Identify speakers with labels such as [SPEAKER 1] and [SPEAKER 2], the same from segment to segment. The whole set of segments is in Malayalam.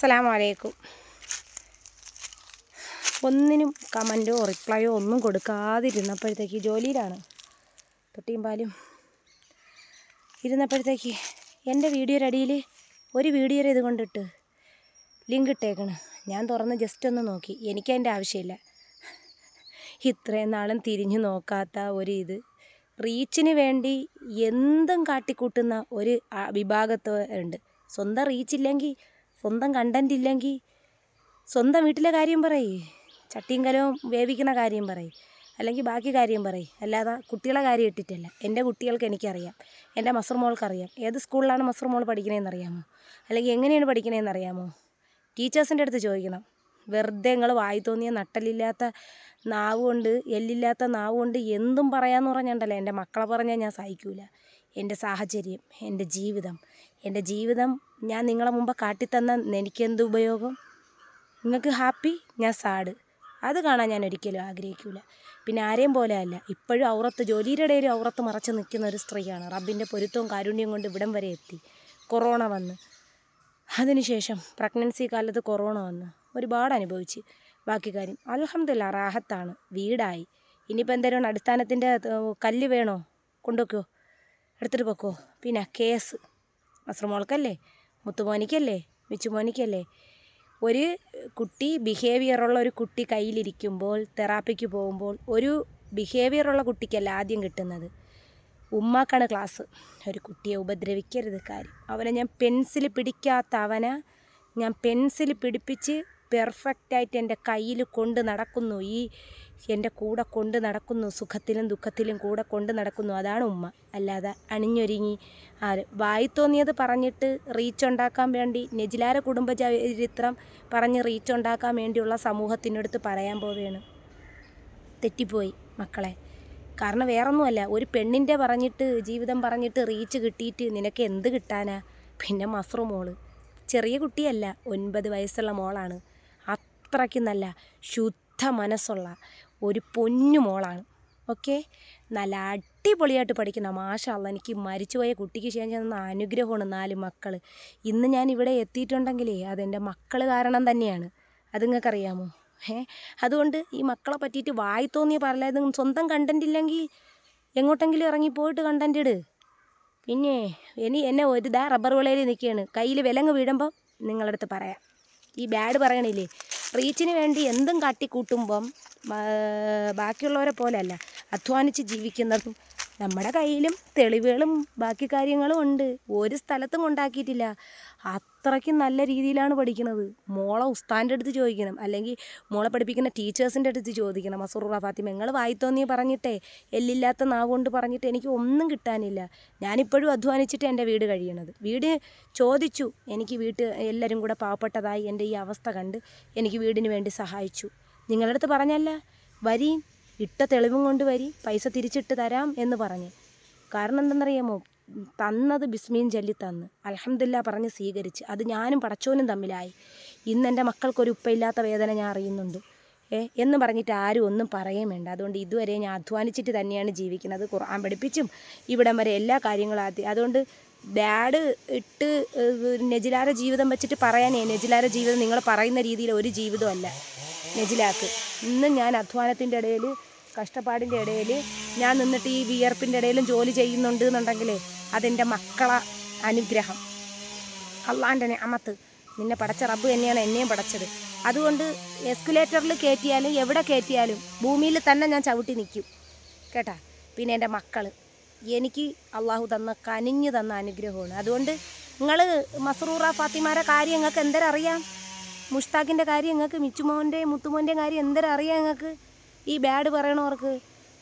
[SPEAKER 1] അസ്സലാമു അലൈക്കും. ഒന്നിനും കമൻറ്റോ റിപ്ലൈയോ ഒന്നും കൊടുക്കാതിരുന്നപ്പോഴത്തേക്ക് ജോലിയിലാണ് തൊട്ടിയും പാലും ഇരുന്നപ്പോഴത്തേക്ക് എൻ്റെ വീഡിയോയുടെ അടിയിൽ ഒരു വീഡിയോയുടെ ഇത് കൊണ്ടിട്ട് ലിങ്ക് ഇട്ടേക്കണം. ഞാൻ തുറന്ന് ജസ്റ്റ് ഒന്ന് നോക്കി. എനിക്കതിൻ്റെ ആവശ്യമില്ല. ഇത്രയും നാളും തിരിഞ്ഞു നോക്കാത്ത ഒരു ഇത് റീച്ചിന് വേണ്ടി എന്തും കാട്ടിക്കൂട്ടുന്ന ഒരു വിഭാഗത്തുണ്ട്. സ്വന്തം റീച്ചില്ലെങ്കിൽ, സ്വന്തം കണ്ടൻ്റ് ഇല്ലെങ്കിൽ സ്വന്തം വീട്ടിലെ കാര്യം പറയ്, ചട്ടിയും കലവും വേവിക്കുന്ന കാര്യം പറയ്, അല്ലെങ്കിൽ ബാക്കി കാര്യം പറയ്. അല്ലാതെ കുട്ടികളെ കാര്യം ഇട്ടിട്ടല്ല. എൻ്റെ കുട്ടികൾക്ക് എനിക്കറിയാം, എൻ്റെ മസർ മോൾക്കറിയാം. ഏത് സ്കൂളിലാണ് മസർ മോൾ പഠിക്കണതെന്ന് അറിയാമോ? അല്ലെങ്കിൽ എങ്ങനെയാണ് പഠിക്കണതെന്ന് അറിയാമോ? ടീച്ചേഴ്സിൻ്റെ അടുത്ത് ചോദിക്കണം. വെറുതെ നിങ്ങൾ വായി തോന്നിയ നട്ടലില്ലാത്ത നാവ് കൊണ്ട്, എല്ലില്ലാത്ത നാവ് കൊണ്ട് എന്തും പറയാമെന്ന് പറഞ്ഞിട്ടുണ്ടല്ലോ. എൻ്റെ മക്കളെ പറഞ്ഞാൽ ഞാൻ സഹിക്കൂല. എൻ്റെ സാഹചര്യം, എൻ്റെ ജീവിതം ഞാൻ നിങ്ങളെ മുമ്പ് കാട്ടിത്തന്ന എനിക്കെന്ത് ഉപയോഗം? നിങ്ങൾക്ക് ഹാപ്പി, ഞാൻ സാഡ്. അത് കാണാൻ ഞാൻ ഒരിക്കലും ആഗ്രഹിക്കില്ല. പിന്നെ ആരെയും പോലെ അല്ല. ഇപ്പോഴും ഔറത്ത്, ജോലിയുടെ ഇടയിൽ ഔറത്ത് മറച്ച് നിൽക്കുന്ന ഒരു സ്ത്രീയാണ്. റബ്ബിൻ്റെ പൊരുത്തവും കാരുണ്യം കൊണ്ട് ഇവിടം വരെ എത്തി. കൊറോണ വന്ന്, അതിനുശേഷം പ്രഗ്നൻസി കാലത്ത് കൊറോണ വന്ന് ഒരുപാട് അനുഭവിച്ച്. ബാക്കി കാര്യം അൽഹംദുലില്ലാ റാഹത്താണ്. വീടായി. ഇനിയിപ്പോൾ എന്തായാലും അടിസ്ഥാനത്തിൻ്റെ കല്ല് വേണോ? കൊണ്ടുവെക്കോ, എടുത്തിട്ട് പൊക്കോ. പിന്നെ കേസ് മസ്റുമോൾക്കല്ലേ, മുത്തുമോനിക്കല്ലേ, മിച്ചുമോനിക്കല്ലേ. ഒരു കുട്ടി ബിഹേവിയറുള്ള ഒരു കുട്ടി കയ്യിലിരിക്കുമ്പോൾ, തെറാപ്പിക്ക് പോകുമ്പോൾ, ഒരു ബിഹേവിയറുള്ള കുട്ടിക്കല്ല ആദ്യം കിട്ടുന്നത്. ഉമ്മാക്കാണ് ക്ലാസ്. ഒരു കുട്ടിയെ ഉപദ്രവിക്കരുത് കാര്യം. അവനെ ഞാൻ പെൻസിൽ പിടിക്കാത്ത അവനെ ഞാൻ പെൻസിൽ പിടിപ്പിച്ച് പെർഫെക്റ്റായിട്ട് എൻ്റെ കയ്യിൽ കൊണ്ട് നടക്കുന്നു. എൻ്റെ കൂടെ കൊണ്ട് നടക്കുന്നു. സുഖത്തിലും ദുഃഖത്തിലും കൂടെ കൊണ്ട് നടക്കുന്നു. അതാണ് ഉമ്മ. അല്ലാതെ അണിഞ്ഞൊരുങ്ങി വായി തോന്നിയത് പറഞ്ഞിട്ട് റീച്ച് ഉണ്ടാക്കാൻ വേണ്ടി, നെജിലാര കുടുംബ ചരിത്രം പറഞ്ഞ് റീച്ച് ഉണ്ടാക്കാൻ വേണ്ടിയുള്ള സമൂഹത്തിനടുത്ത് പറയാൻ പോവുകയാണ്. തെറ്റിപ്പോയി മക്കളെ. കാരണം വേറൊന്നുമല്ല, ഒരു പെണ്ണിൻ്റെ പറഞ്ഞിട്ട്, ജീവിതം പറഞ്ഞിട്ട് റീച്ച് കിട്ടിയിട്ട് നിനക്ക് എന്ത് കിട്ടാനാ? പിന്നെ മസ്റു മോള് ചെറിയ കുട്ടിയല്ല, 9 വയസ്സുള്ള മോളാണ്. അത്രയ്ക്ക് നല്ല ശുദ്ധ മനസ്സുള്ള ഒരു പൊന്നു മോളാണ്. ഓക്കെ, നല്ല അടിപൊളിയായിട്ട് പഠിക്കുന്ന. മാഷാ അല്ലാഹ്, എനിക്ക് മരിച്ചുപോയ കുട്ടിക്ക് ശേഷം തന്ന അനുഗ്രഹമാണ് 4 മക്കൾ. ഇന്ന് ഞാൻ ഇവിടെ എത്തിയിട്ടുണ്ടെങ്കിലേ അതെൻ്റെ മക്കൾ കാരണം തന്നെയാണ്. അത് നിങ്ങൾക്കറിയാമോ? അതുകൊണ്ട് ഈ മക്കളെ പറ്റിയിട്ട് വായി തോന്നിയ പറയലായത്. സ്വന്തം കണ്ടൻ്റ് ഇല്ലെങ്കിൽ എങ്ങോട്ടെങ്കിലും ഇറങ്ങിപ്പോയിട്ട് കണ്ടൻ്റ് ഇട്. പിന്നെ എന്നെ ഒരു റബ്ബർ വിളയിൽ നിൽക്കുകയാണ്. കയ്യിൽ വിലങ്ങ് വീഴുമ്പം നിങ്ങളടുത്ത് പറയാം. ഈ ബാഡ് പറയണില്ലേ, റീച്ചിന് വേണ്ടി എന്തും കാട്ടിക്കൂട്ടുമ്പം ബാക്കിയുള്ളവരെ പോലെയല്ല അധ്വാനിച്ച് ജീവിക്കുന്നതും. നമ്മുടെ കയ്യിലും തെളിവുകളും ബാക്കി കാര്യങ്ങളും ഉണ്ട്. ഒരു സ്ഥലത്തും കൊണ്ടാക്കിയിട്ടില്ല. അത്രയ്ക്കും നല്ല രീതിയിലാണ് പഠിക്കുന്നത്. മോളെ ഉസ്താൻ്റെ അടുത്ത് ചോദിക്കണം, അല്ലെങ്കിൽ മോളെ പഠിപ്പിക്കുന്ന ടീച്ചേഴ്സിൻ്റെ അടുത്ത് ചോദിക്കണം. മസറൂറ ഫാത്തിമ, നിങ്ങൾ വായിത്തോന്നി പറഞ്ഞിട്ടേ, എല്ലില്ലാത്ത നാവ് കൊണ്ട് പറഞ്ഞിട്ട് എനിക്ക് ഒന്നും കിട്ടാനില്ല. ഞാനിപ്പോഴും അധ്വാനിച്ചിട്ട് എൻ്റെ വീട് കഴിയണത്. വീട് ചോദിച്ചു, എനിക്ക് എല്ലാവരും കൂടെ പാവപ്പെട്ടതായി എൻ്റെ ഈ അവസ്ഥ കണ്ട് എനിക്ക് വീടിന് വേണ്ടി സഹായിച്ചു. നിങ്ങളുടെ അടുത്ത് പറഞ്ഞല്ല, വരി, ഇട്ട തെളിവും കൊണ്ട് വരി, പൈസ തിരിച്ചിട്ട് തരാം എന്ന് പറഞ്ഞ്. കാരണം എന്തെന്നറിയാമോ? തന്നത് ബിസ്മീൻ ചൊല്ലി തന്ന് അൽഹംദുലില്ലാ പറഞ്ഞ് സ്വീകരിച്ച്. അത് ഞാനും പടച്ചോനും തമ്മിലായി. ഇന്ന് എൻ്റെ മക്കൾക്കൊരു ഉപ്പയില്ലാത്ത വേദന ഞാൻ അറിയുന്നുണ്ട് എന്ന് പറഞ്ഞിട്ട് ആരും ഒന്നും പറയുകയും വേണ്ട. അതുകൊണ്ട് ഇതുവരെ ഞാൻ അധ്വാനിച്ചിട്ട് തന്നെയാണ് ജീവിക്കുന്നത്. ഖുർആൻ പഠിപ്പിച്ചും ഇവിടം വരെ എല്ലാ കാര്യങ്ങളും ആദ്യം. അതുകൊണ്ട് ബാഡ് ഇട്ട് നെജിലാര ജീവിതം വെച്ചിട്ട് പറയാനേ, നെജിലാര ജീവിതം നിങ്ങൾ പറയുന്ന രീതിയിൽ ഒരു ജീവിതമല്ല നെജിലാക്ക്. ഇന്നും ഞാൻ അധ്വാനത്തിൻ്റെ ഇടയിൽ, കഷ്ടപ്പാടിൻ്റെ ഇടയിൽ ഞാൻ നിന്നിട്ട് ഈ വിയർപ്പിൻ്റെ ഇടയിലും ജോലി ചെയ്യുന്നുണ്ട് എന്നുണ്ടെങ്കിലേ അതെൻ്റെ മക്കളെ അനുഗ്രഹം, അള്ളാൻ്റെ നിഅമത്ത്. നിന്നെ പടച്ച റബ്ബ് തന്നെയാണ് എന്നെയും പടച്ചത്. അതുകൊണ്ട് എസ്കലേറ്ററിൽ കയറ്റിയാലും എവിടെ കയറ്റിയാലും ഭൂമിയിൽ തന്നെ ഞാൻ ചവിട്ടി നിൽക്കും കേട്ടാ. പിന്നെ എൻ്റെ മക്കൾ എനിക്ക് അള്ളാഹു തന്ന, കനിഞ്ഞു തന്ന അനുഗ്രഹമാണ്. അതുകൊണ്ട് നിങ്ങൾ മസ്റൂറ ഫാത്തിമാരെ കാര്യം നിങ്ങൾക്ക് എന്തരറിയാം? മുഷ്താഖിൻ്റെ കാര്യം നിങ്ങൾക്ക്, മിച്ചുമോൻ്റെയും മുത്തുമോൻ്റെയും കാര്യം എന്തരറിയാം നിങ്ങൾക്ക്? ഈ ബാഡ് പറയണവർക്ക്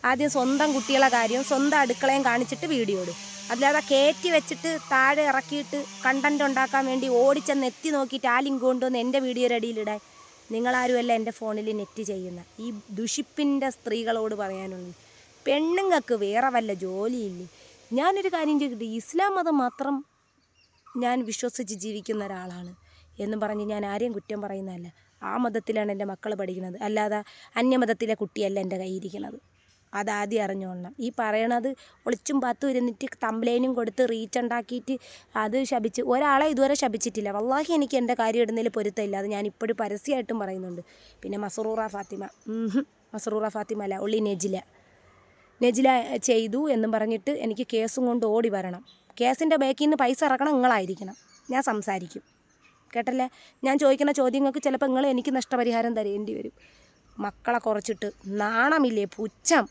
[SPEAKER 1] ആദ്യം സ്വന്തം കുട്ടികളെ കാര്യം, സ്വന്തം അടുക്കളയും കാണിച്ചിട്ട് വീഡിയോ ഇടും. അല്ലാതെ കയറ്റി വെച്ചിട്ട് താഴെ ഇറക്കിയിട്ട് കണ്ടൻറ് ഉണ്ടാക്കാൻ വേണ്ടി ഓടിച്ചെന്ന് എത്തി നോക്കിയിട്ട് ആ ലിങ്ക് കൊണ്ടുവന്ന് എൻ്റെ വീഡിയോയുടെ അടിയിലിടാൻ നിങ്ങളാരുമല്ല എൻ്റെ ഫോണിൽ നെറ്റ് ചെയ്യുന്ന ഈ ദുഷിപ്പിൻ്റെ സ്ത്രീകളോട് പറയാനുള്ളൂ. പെണ്ണുങ്ങൾക്ക് വേറെ വല്ല ജോലിയില്ലേ? ഞാനൊരു കാര്യം ചെയ്തിട്ട്, ഇസ്ലാം മതം മാത്രം ഞാൻ വിശ്വസിച്ച് ജീവിക്കുന്ന ഒരാളാണ് എന്നും പറഞ്ഞ് ഞാൻ ആരെയും കുറ്റം പറയുന്നതല്ല. ആ മതത്തിലാണ് എൻ്റെ മക്കൾ പഠിക്കുന്നത്. അല്ലാതെ അന്യമതത്തിലെ കുട്ടിയല്ല എൻ്റെ കയ്യിരിക്കുന്നത്. അതാദ്യം അറിഞ്ഞോളണം. ഈ പറയണത് ഒളിച്ചും പാത്തും ഇരുന്നിട്ട് തംബ്ലൈനും കൊടുത്ത് റീച്ച് ഉണ്ടാക്കിയിട്ട് അത് ശപിച്ച് ഒരാളെ ഇതുവരെ ശപിച്ചിട്ടില്ല. വല്ലാഹി എനിക്ക് എൻ്റെ കാര്യം ഇടുന്നതിൽ പൊരുത്തമില്ല. അത് ഞാൻ ഇപ്പോഴും പരസ്യമായിട്ടും പറയുന്നുണ്ട്. പിന്നെ മസ്റൂറ ഫാത്തിമ, മസ്റൂറ ഫാത്തിമ അല്ല, ഉള്ളി നെജില ചെയ്തു എന്നും പറഞ്ഞിട്ട് എനിക്ക് കേസും കൊണ്ട് ഓടി വരണം. കേസിൻ്റെ ബാക്കിൽ നിന്ന് പൈസ ഇറക്കണം നിങ്ങളായിരിക്കണം. ഞാൻ സംസാരിക്കും, കേട്ടല്ലേ? ഞാൻ ചോദിക്കുന്ന ചോദ്യങ്ങൾക്ക് ചിലപ്പോൾ നിങ്ങൾ എനിക്ക് നഷ്ടപരിഹാരം തരേണ്ടി വരും. മക്കളെ കുറച്ചിട്ട് നാണമില്ലേ, പുച്ഛം.